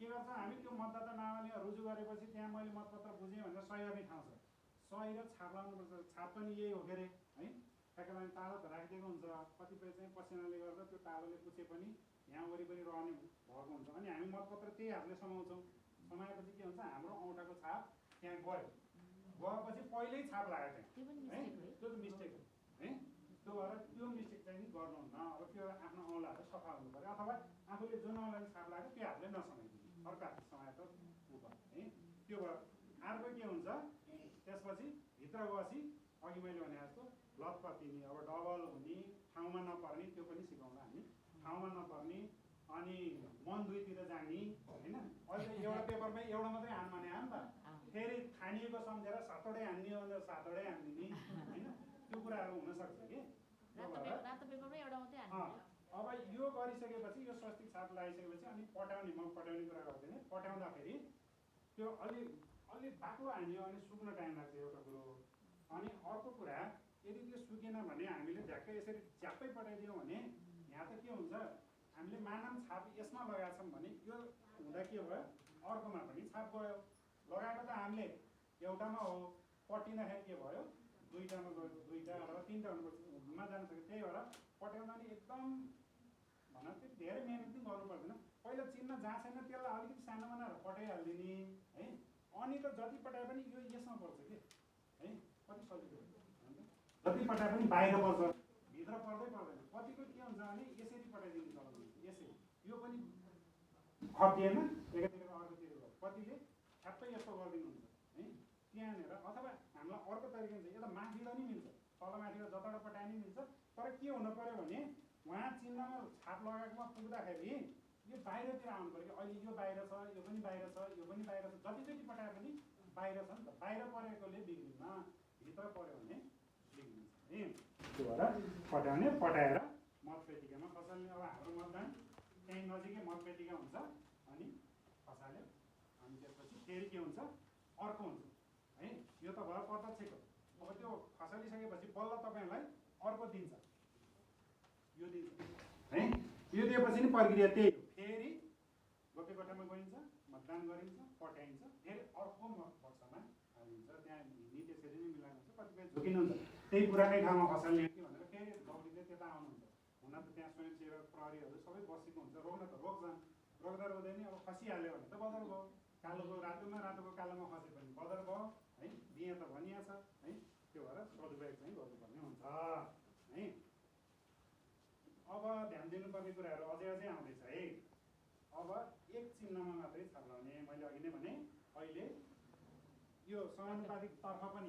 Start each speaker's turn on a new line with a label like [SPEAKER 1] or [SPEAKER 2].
[SPEAKER 1] के गर्छ हामी त्यो मतदाता नामावली रुजु गरेपछि त्यहाँ मैले मतपत्र बुझेँ भनेर सही गर्ने ठाउँ छ, सही र छाप लाउनुपर्छ। छाप पनि यही हो के अरे है, ठ्याक्कै लागि तालो त राखिदिएको हुन्छ, कतिपय चाहिँ पसिनाले गर्दा त्यो तालोले पुछे पनि यहाँ वरिपरि रहने भएको हुन्छ। अनि हामी मतपत्र त्यही हातले समाउँछौँ, समाएपछि के हुन्छ हाम्रो औँठाको छाप त्यहाँ गयो, गएपछि पहिल्यै छाप लाग्यो त्यहाँ है, त्यो त मिस्टेक हो है। त्यो भएर त्यो मिस्टेक चाहिँ नि गर्नुहुन्न। अब त्यो आफ्नो औँलाहरू सफा हुनु पऱ्यो, अथवा आफूले जुन औँलाले छाप लाग्यो त्यो हातले नसमाइदिनु, अर्को हातले समाएर उ है। त्यो भएर अर्को के हुन्छ त्यसपछि भित्र गएपछि अघि मैले भने जस्तो लत पतिनी, अब डबल हुने, ठाउँमा नपर्ने, त्यो पनि सिकाउँला हामी, ठाउँमा नपर्ने, अनि मन दुईतिर जाने होइन। अहिले एउटा पेपरमा एउटा मात्रै हान भने हान त, फेरि खानिएको सम्झेर सातवटै हान्ने हो भने सातवटै हानिदिने होइन, त्यो कुराहरू हुनसक्छ कि। अब यो गरिसकेपछि यो स्वस्तिक छाप लगाइसकेपछि अनि पट्याउने, म पट्याउने कुरा गर्दिनँ। पट्याउँदाखेरि त्यो अलि बाक्लो हान्यो भने सुक्न टाइम लाग्छ एउटा कुरो। अनि अर्को कुरा यदि त्यो सुकेन भने हामीले झ्याक्कै यसरी च्याप्पै पठाइदियौँ भने यहाँ त के हुन्छ, हामीले मानम छाप यसमा लगाएको छौँ भने यो हुँदा के भयो अर्कोमा पनि छाप गयो। लगाएको त हामीले एउटामा हो, पट्टिँदाखेरि के भयो दुईटामा गयो, दुईटा अथवा तिनवटा हुनुपर्छ जान सक्छ। त्यही भएर पट्याउँदा नि एकदम भन त्यो धेरै मेहनत पनि गर्नु पर्दैन। पहिला चिन्ह जहाँ छैन त्यसलाई अलिकति सानो बनाएर पठाइहालिदिने है। अनि त जति पठाए पनि यो यसमा पर्छ कि है, कति सजिलो जति पठाए पनि बाहिर पर्छ, भित्र पर्दै पर्दैन। कतिको के हुन्छ भने यसरी पठाइदिनु चलाउनु, यसरी यो पनि खटिएन एकातिर अर्कोतिर गयो, कतिले ठ्याप्पै यस्तो गरिदिनुहुन्छ है त्यहाँनिर। अथवा हामीलाई अर्को तरिका हुन्छ, यता माथिबाट नि मिल्छ, तलमाथिबाट जताबाट पठाए नि मिल्छ। तर के हुनु पऱ्यो भने उहाँ चिन्हमा छाप लगाएकोमा पुग्दाखेरि यो बाहिरतिर आउनु पऱ्यो कि अहिले यो बाहिर छ, यो पनि बाहिर छ, यो पनि बाहिर छ, जति जति पठाए पनि बाहिर छ नि त। बाहिर परेकोले बिग्रिन्न, भित्र पऱ्यो भने बिग्रिन्छ है। त्यो भएर पठाउने, पठाएर मतपेटिकामा खसाल्ने। अब हाम्रो मतदान त्यहीँ नजिकै मतपेटिका हुन्छ, अनि खसाल्यो अनि त्यसपछि फेरि के हुन्छ अर्को हुन्छ है। यो त भयो प्रत्यक्षको। अब त्यो खसालिसकेपछि बल्ल तपाईँहरूलाई अर्को दिन्छ, यो दिन्छ है। यो दिएपछि नि प्रक्रिया त्यही हो, फेरि गोप्य कोठामा गइन्छ, मतदान गरिन्छ, पठाइन्छ, फेरि अर्को बक्समा हालिन्छ। त्यहाँ हिँड्ने त्यसरी नै मिलाएको हुन्छ, कतिपय झुकिनुहुन्छ त्यही पुरानै ठाउँमा खसाल्ने कि भनेर फेरि दौडिँदै त्यता आउनुहुन्छ। हुन त त्यहाँ स्वयंसेवक प्रहरीहरू सबै बसेको हुन्छ, रोक्न त रोक्छन्, रोक्दा रोक्दै नि अब खसिहाल्यो भने त बदर भयो, कालोको रातोमा रातोको कालोमा खसे पनि बदर भयो है। बिहे त भनिया छ है। त्यो भएर सदुपयोग चाहिँ गर्नुपर्ने हुन्छ है। अब ध्यान दिनुपर्ने कुराहरू अझै आउँदैछ है। अब एक चिन्हमा मात्रै छाप लाउने। मैले अघि नै भने अहिले यो समानुपातिक तर्फ पनि